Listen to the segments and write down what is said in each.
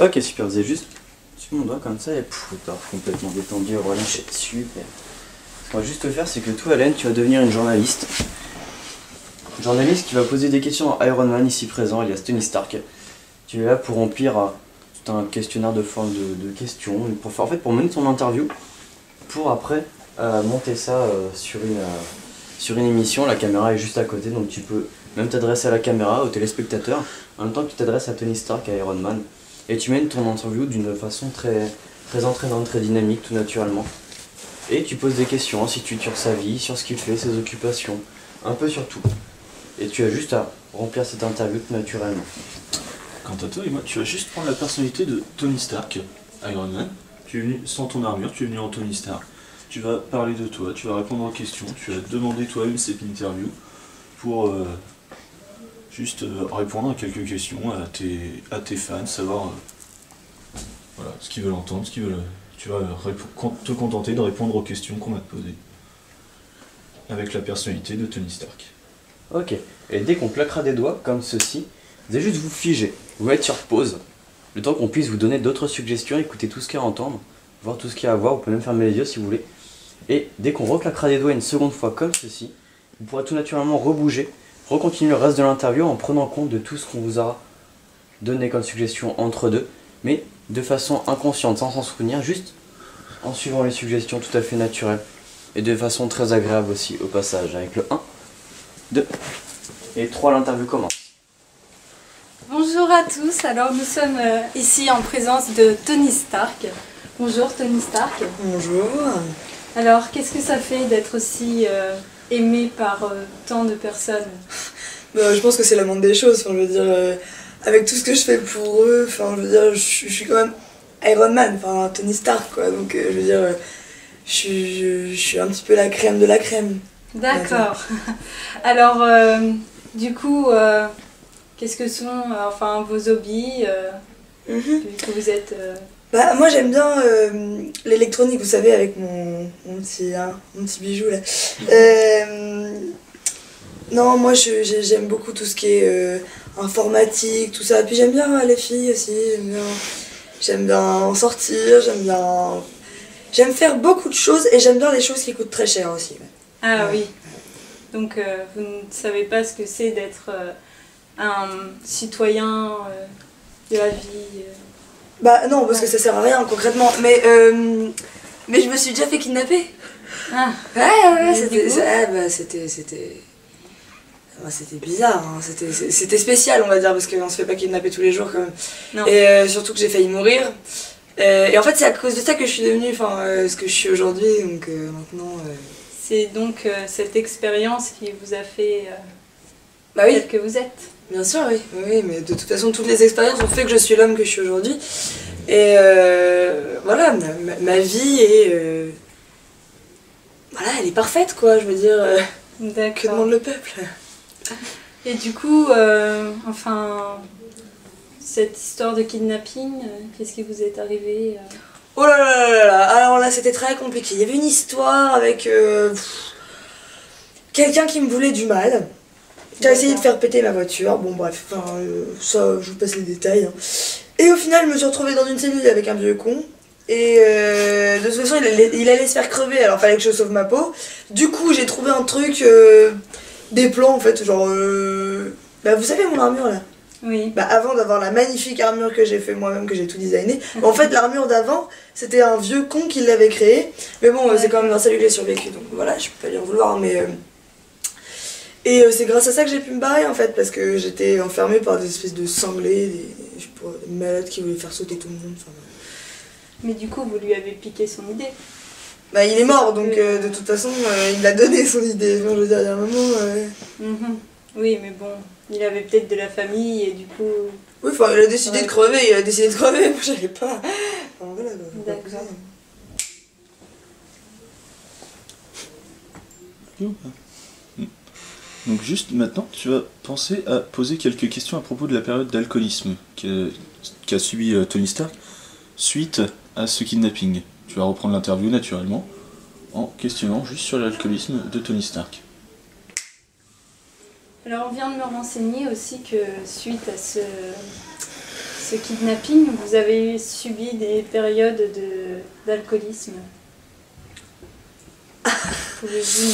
Ok, super, vous avez juste sur mon doigt comme ça et t'as complètement détendu, relâché, super. Ce qu'on va juste faire, c'est que toi, Hélène, tu vas devenir une journaliste. Une journaliste qui va poser des questions à Iron Man ici présent, alias Tony Stark. Tu es là pour remplir tout un questionnaire de forme de questions, pour mener ton interview, pour après monter ça sur une émission. La caméra est juste à côté, donc tu peux même t'adresser à la caméra, aux téléspectateurs, en même temps que tu t'adresses à Tony Stark, à Iron Man. Et tu mènes ton interview d'une façon très entraînante, très dynamique, tout naturellement. Et tu poses des questions ainsi de suite sur sa vie, sur ce qu'il fait, ses occupations, un peu sur tout. Et tu as juste à remplir cette interview tout naturellement. Quant à toi et moi, tu vas juste prendre la personnalité de Tony Stark, Iron Man. Tu es venu sans ton armure, tu es venu en Tony Stark. Tu vas parler de toi, tu vas répondre aux questions, tu vas demander toi-même cette interview pour juste répondre à quelques questions à tes fans, savoir voilà, ce qu'ils veulent entendre, ce qu'ils veulent. Tu vas te contenter de répondre aux questions qu'on va te poser. Avec la personnalité de Tony Stark. Ok, et dès qu'on claquera des doigts, comme ceci, vous allez juste vous figer, vous mettre sur pause, le temps qu'on puisse vous donner d'autres suggestions, écouter tout ce qu'il y a à entendre, voir tout ce qu'il y a à voir, vous pouvez même fermer les yeux si vous voulez. Et dès qu'on reclaquera des doigts une seconde fois comme ceci, vous pourrez tout naturellement rebouger, recontinuer le reste de l'interview en prenant compte de tout ce qu'on vous a donné comme suggestion entre deux, mais de façon inconsciente, sans s'en souvenir, juste en suivant les suggestions tout à fait naturelles, et de façon très agréable aussi au passage, avec le 1, 2 et 3, l'interview commence. Bonjour à tous, alors nous sommes ici en présence de Tony Stark. Bonjour Tony Stark. Bonjour. Alors qu'est-ce que ça fait d'être aussi aimé par tant de personnes? Je pense que c'est la moindre des choses, enfin, je veux dire, avec tout ce que je fais pour eux, enfin, je veux dire, je suis quand même Iron Man, enfin Tony Stark quoi, donc je veux dire, je suis un petit peu la crème de la crème. D'accord. Alors du coup, qu'est-ce que sont enfin vos hobbies vu que vous êtes... Moi j'aime bien l'électronique, vous savez, avec mon petit bijou là. Non, moi j'aime beaucoup tout ce qui est informatique, tout ça. Et puis j'aime bien les filles aussi, j'aime bien sortir, j'aime faire beaucoup de choses et j'aime bien les choses qui coûtent très cher aussi. Ouais. Ah oui, donc vous ne savez pas ce que c'est d'être un citoyen de la vie Non, parce que ça sert à rien concrètement, mais je me suis déjà fait kidnapper. Ah. Ouais, c'était bizarre, hein. C'était spécial on va dire, parce qu'on se fait pas kidnapper tous les jours quand même. Non. Et surtout que j'ai failli mourir. Et en fait c'est à cause de ça que je suis devenue ce que je suis aujourd'hui, donc maintenant... C'est donc cette expérience qui vous a fait oui. tel que vous êtes. Bien sûr, oui. Oui, mais de toute façon toutes les expériences ont fait que je suis l'homme que je suis aujourd'hui. Et voilà, ma vie est... voilà, elle est parfaite quoi, je veux dire... que demande le peuple. Et du coup, cette histoire de kidnapping, qu'est-ce qui vous est arrivé Oh là là là là, alors là c'était très compliqué. Il y avait une histoire avec quelqu'un qui me voulait du mal, qui a essayé de faire péter ma voiture. Bon bref, ça je vous passe les détails. Hein. Et au final je me suis retrouvée dans une cellule avec un vieux con. Et de toute façon il allait se faire crever, alors fallait que je sauve ma peau. Du coup j'ai trouvé un truc, des plans en fait, genre... vous savez mon armure là? Oui. Avant d'avoir la magnifique armure que j'ai fait moi-même, que j'ai tout designé, en fait l'armure d'avant c'était un vieux con qui l'avait créé, mais bon c'est quand même grâce à lui que j'ai survécu, donc voilà, je peux pas lui en vouloir, mais et c'est grâce à ça que j'ai pu me barrer en fait, parce que j'étais enfermée par des espèces de sanglés, des malades qui voulaient faire sauter tout le monde, enfin, Mais du coup vous lui avez piqué son idée. il est mort, donc de toute façon il a donné son idée, enfin, je veux dire, il y a un moment... Oui, mais bon, il avait peut-être de la famille et du coup... Oui, enfin, il a décidé de crever, moi j'avais pas... Enfin, voilà, d'accord. Donc juste maintenant, tu vas penser à poser quelques questions à propos de la période d'alcoolisme qu'a subi Tony Stark suite à ce kidnapping. Tu vas reprendre l'interview naturellement en questionnant juste sur l'alcoolisme de Tony Stark. Alors on vient de me renseigner aussi que suite à ce kidnapping, vous avez subi des périodes d'alcoolisme. Pouvez-vous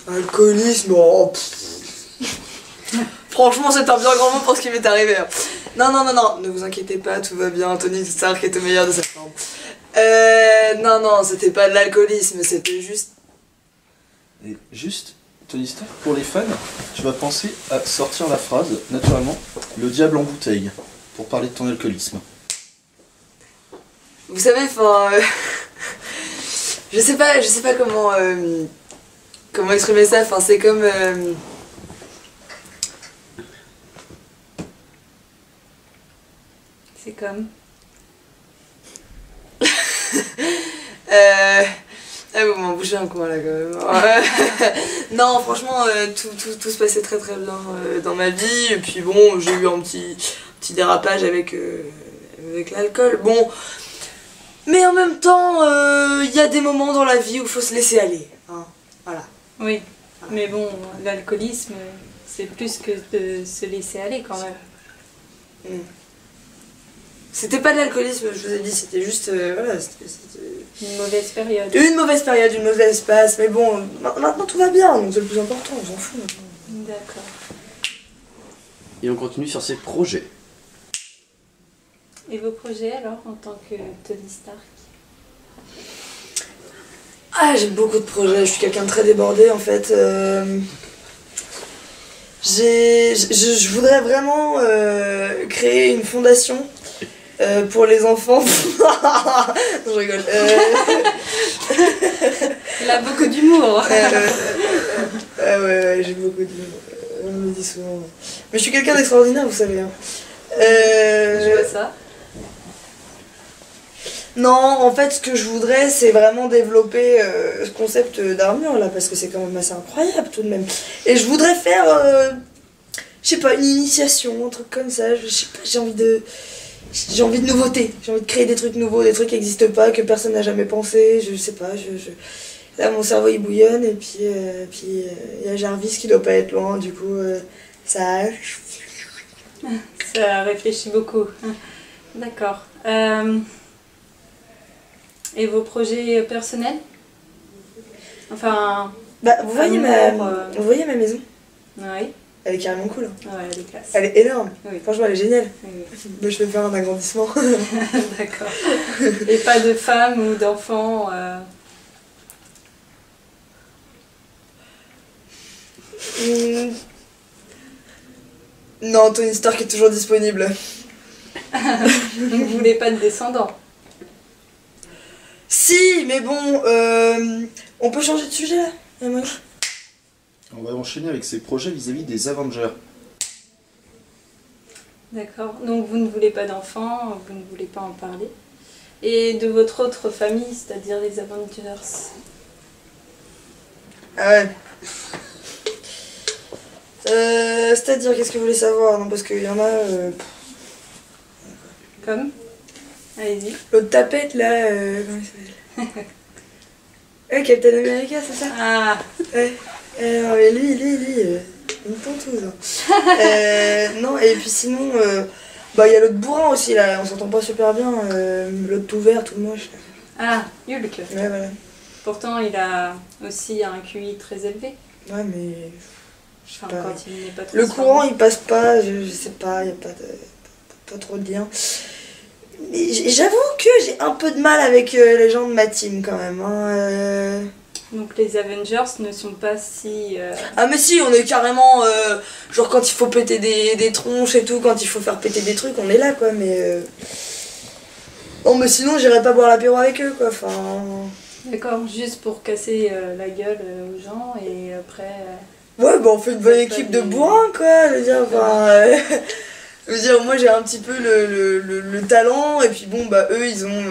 Alcoolisme, oh, franchement, c'est un bien grand mot pour ce qui m'est arrivé. Hein. Non, non, non, non, ne vous inquiétez pas, tout va bien. Tony Stark est au meilleur de sa forme. Non, non, c'était pas de l'alcoolisme, c'était juste. Et juste, Tony Stark, pour les fans, tu vas penser à sortir la phrase, naturellement, le diable en bouteille, pour parler de ton alcoolisme. Vous savez, enfin. Je sais pas comment. Comment exprimer ça, enfin, c'est comme. C'est comme. Ah, vous m'en bouchez un coin là quand même. Non, franchement, tout se passait très très bien dans ma vie. Et puis bon, j'ai eu un petit dérapage avec l'alcool. Bon, mais en même temps, il y a des moments dans la vie où il faut se laisser aller. Hein. Voilà. Oui, mais bon, l'alcoolisme, c'est plus que de se laisser aller quand même. C'était pas de l'alcoolisme, je vous ai dit, c'était juste. Voilà, c'était Une mauvaise période. une mauvaise période, une mauvaise passe. Mais bon, maintenant tout va bien, donc c'est le plus important, on s'en fout maintenant. D'accord. Et on continue sur ses projets. Et vos projets alors, en tant que Tony Stark? Ah, j'ai beaucoup de projets, je suis quelqu'un de très débordé en fait. Je voudrais vraiment créer une fondation pour les enfants. Non, je rigole. Il a beaucoup d'humour. Ouais, j'ai beaucoup d'humour. On me le dit souvent. Mais je suis quelqu'un d'extraordinaire, vous savez. Hein. Je vois ça. Non, en fait, ce que je voudrais, c'est vraiment développer ce concept d'armure, là, parce que c'est quand même assez incroyable, tout de même. Et je voudrais faire, je sais pas, une initiation, un truc comme ça, je sais pas, j'ai envie de nouveautés, j'ai envie de créer des trucs nouveaux, des trucs qui n'existent pas, que personne n'a jamais pensé, je sais pas, là, mon cerveau, il bouillonne, et puis, il y a Jarvis qui doit pas être loin, du coup, ça... Ça réfléchit beaucoup. D'accord. Et vos projets personnels? Enfin... Bah, vous voyez ma maison? Oui. Elle est carrément cool. Hein. Ouais, elle est classe. Elle est énorme. Oui. Franchement, elle est géniale. Oui. Moi, je vais faire un agrandissement. D'accord. Et pas de femmes ou d'enfants Non, Tony Stark est toujours disponible. Vous voulez pas de descendants? Si, mais bon, on peut changer de sujet là. On va enchaîner avec ses projets vis-à-vis des Avengers. D'accord. Donc vous ne voulez pas d'enfants, vous ne voulez pas en parler. Et de votre autre famille, c'est-à-dire les Avengers? Ah ouais. C'est-à-dire, qu'est-ce que vous voulez savoir? Non, parce qu'il y en a. Comme? Allez-y. L'autre tapette là. Comment il s'appelle? Ouais, Captain America, c'est ça? Ah. Ouais. Alors, et lui, une pantouse. Hein. Non, et puis sinon, bah il y a l'autre bourrin aussi là, on s'entend pas super bien. L'autre tout vert, tout moche. Ah, Hulk. Ouais, voilà. Pourtant, il a aussi un QI très élevé. Ouais, mais. Enfin, pas. quand il n'est pas trop Le courant il passe pas, je sais pas, il y a pas trop de lien. Mais j'avoue que j'ai un peu de mal avec les gens de ma team quand même. Hein. Donc les Avengers ne sont pas si... Ah mais si, on est carrément... genre quand il faut péter des tronches et tout, quand il faut faire péter des trucs, on est là quoi, mais... Non mais sinon j'irais pas boire l'apéro avec eux quoi, enfin... D'accord, juste pour casser la gueule aux gens et après... Ouais bah on fait une bonne équipe de bourrins quoi, je veux dire, enfin... je veux dire, moi j'ai un petit peu le talent, et puis bon bah eux ils ont...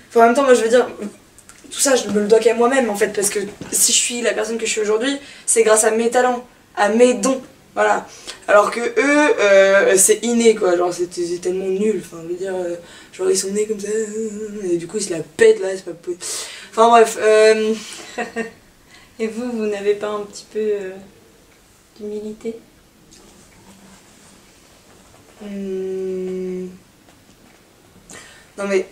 Enfin en même temps moi je veux dire... Tout ça, je me le dois qu'à moi-même en fait, parce que si je suis la personne que je suis aujourd'hui, c'est grâce à mes talents, à mes dons, voilà. Alors que eux, c'est inné quoi, genre c'est tellement nul, enfin je veux dire, genre ils sont nés comme ça, et du coup ils se la pètent là, c'est pas possible. Enfin bref. Et vous n'avez pas un petit peu d'humilité? Non mais...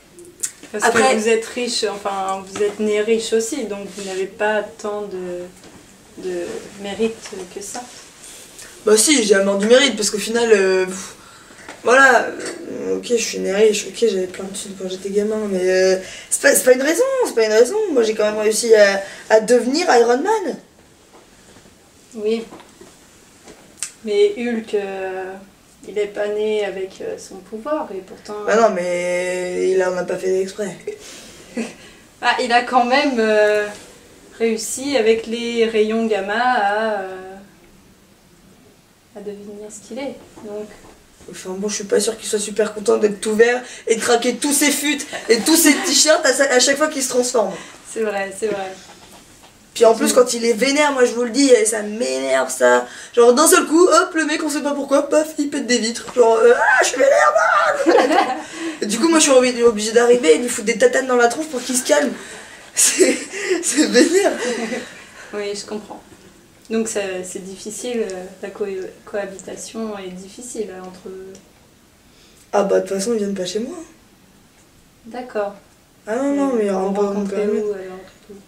Parce Après- que vous êtes riche, enfin vous êtes né riche aussi, donc vous n'avez pas tant de mérite que ça. Bah si, j'ai vraiment du mérite, parce qu'au final, voilà, ok, je suis né riche, ok, j'avais plein de thunes quand j'étais gamin, mais c'est pas une raison, c'est pas une raison. Moi j'ai quand même réussi à devenir Iron Man. Oui. Mais Hulk, il est pas né avec son pouvoir et pourtant... Bah non, mais il en a pas fait exprès. Ah, il a quand même réussi avec les rayons gamma à devenir ce qu'il est. Donc, Enfin bon, je suis pas sûre qu'il soit super content d'être tout vert et de craquer tous ses fûts et tous ses t-shirts à chaque fois qu'il se transforme. c'est vrai, c'est vrai. Puis en plus, quand il est vénère, moi je vous le dis, ça m'énerve ça. Genre d'un seul coup, hop, le mec, on sait pas pourquoi, paf, il pète des vitres. Genre, ah, je suis vénère, bah Et du coup, moi je suis obligée d'arriver et de lui foutre des tatanes dans la tronche pour qu'il se calme. C'est vénère. Oui, je comprends. Donc c'est difficile, la cohabitation est difficile entre... Ah bah de toute façon, ils viennent pas chez moi. D'accord. Ah non, non, mais il y aura Vous pas mon rencontrez permis. où alors du coup?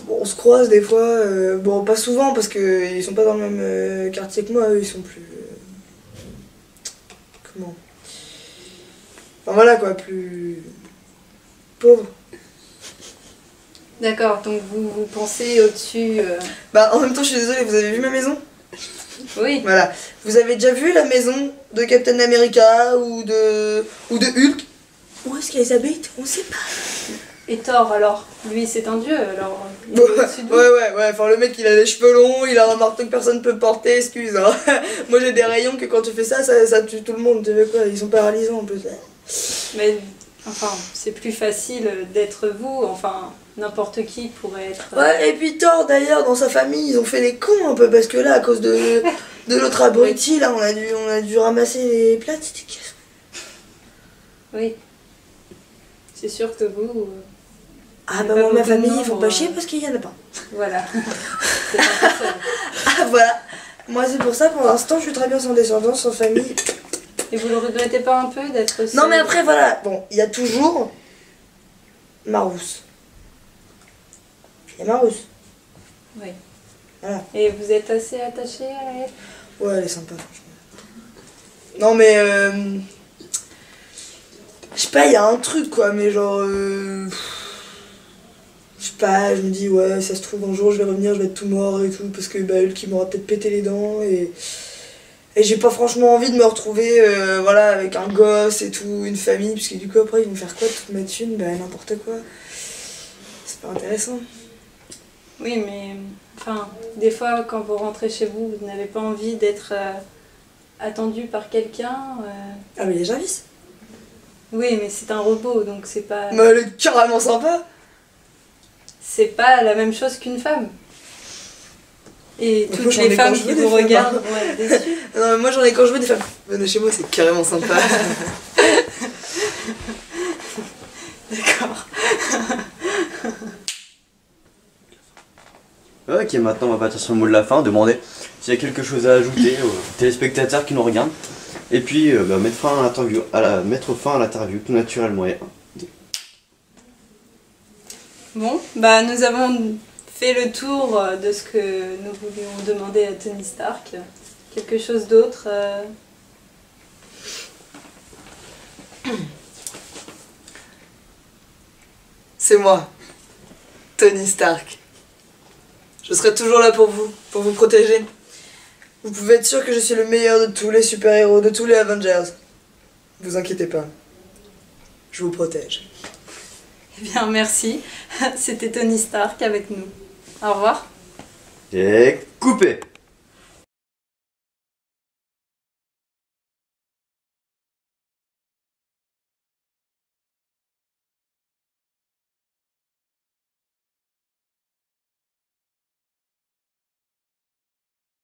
Bon, on se croise des fois, bon pas souvent parce qu'ils sont pas dans le même quartier que moi, eux ils sont plus... comment? Enfin voilà quoi, plus... pauvres. D'accord, donc vous pensez au-dessus... Bah en même temps je suis désolée, vous avez vu ma maison? Oui, Voilà. Vous avez déjà vu la maison de Captain America ou de Hulk? Où est-ce qu'ils habitent? On sait pas. et Thor alors, lui c'est un dieu alors, il est Ouais, au-dessus de vous. ouais, enfin le mec il a les cheveux longs, il a un marteau que personne peut porter, excuse hein. Moi j'ai des rayons que quand tu fais ça tue tout le monde, tu veux quoi, ils sont paralysants en plus. Mais enfin, c'est plus facile d'être vous, enfin, n'importe qui pourrait être... Ouais, et puis Thor d'ailleurs, dans sa famille, ils ont fait les cons un peu parce que là, à cause de l'autre abruti, là, on a dû ramasser les plates, c'était casse. Oui. C'est sûr que vous... Ah Il y bah a pas moi, ma beaucoup de famille, ils font membres, pas chier parce qu'il y en a pas. Voilà. C'est un peu ça. Ah voilà. Moi c'est pour ça, pour l'instant, je suis très bien sans descendance, sans famille. Et vous le regrettez pas un peu d'être seul? Non mais après voilà, bon, il y a toujours Marousse. Il y a Marousse. Oui. Voilà. Et vous êtes assez attaché à elle? Ouais, elle est sympa franchement. Non mais je sais pas, il y a un truc quoi, mais genre je sais pas, je me dis ouais, ça se trouve un jour je vais revenir, je vais être tout mort et tout parce que bah Hulk il m'aura peut-être pété les dents et j'ai pas franchement envie de me retrouver voilà avec un gosse et tout, une famille, parce que du coup après ils vont faire quoi toute ma thune, bah n'importe quoi. C'est pas intéressant. Oui, mais enfin, des fois, quand vous rentrez chez vous, vous n'avez pas envie d'être attendu par quelqu'un. Ah mais il y a Jarvis. Oui, mais c'est un robot, donc c'est pas... Mais elle est carrément sympa. C'est pas la même chose qu'une femme. Et Moi, toutes j'en les ai femmes quand je qui veux des vous femmes, regardent hein. vont être déçues. Non mais moi j'en ai quand je veux des femmes. Venez chez moi, c'est carrément sympa. D'accord. Ok, maintenant on va partir sur le mot de la fin, demander s'il y a quelque chose à ajouter aux téléspectateurs qui nous regardent. Et puis mettre fin à l'interview tout naturellement. Bon, bah nous avons fait le tour de ce que nous voulions demander à Tony Stark. Quelque chose d'autre C'est moi, Tony Stark. Je serai toujours là pour vous protéger. Vous pouvez être sûr que je suis le meilleur de tous les super-héros, de tous les Avengers. Vous inquiétez pas. Je vous protège. Eh bien, merci. C'était Tony Stark avec nous. Au revoir. Et coupé.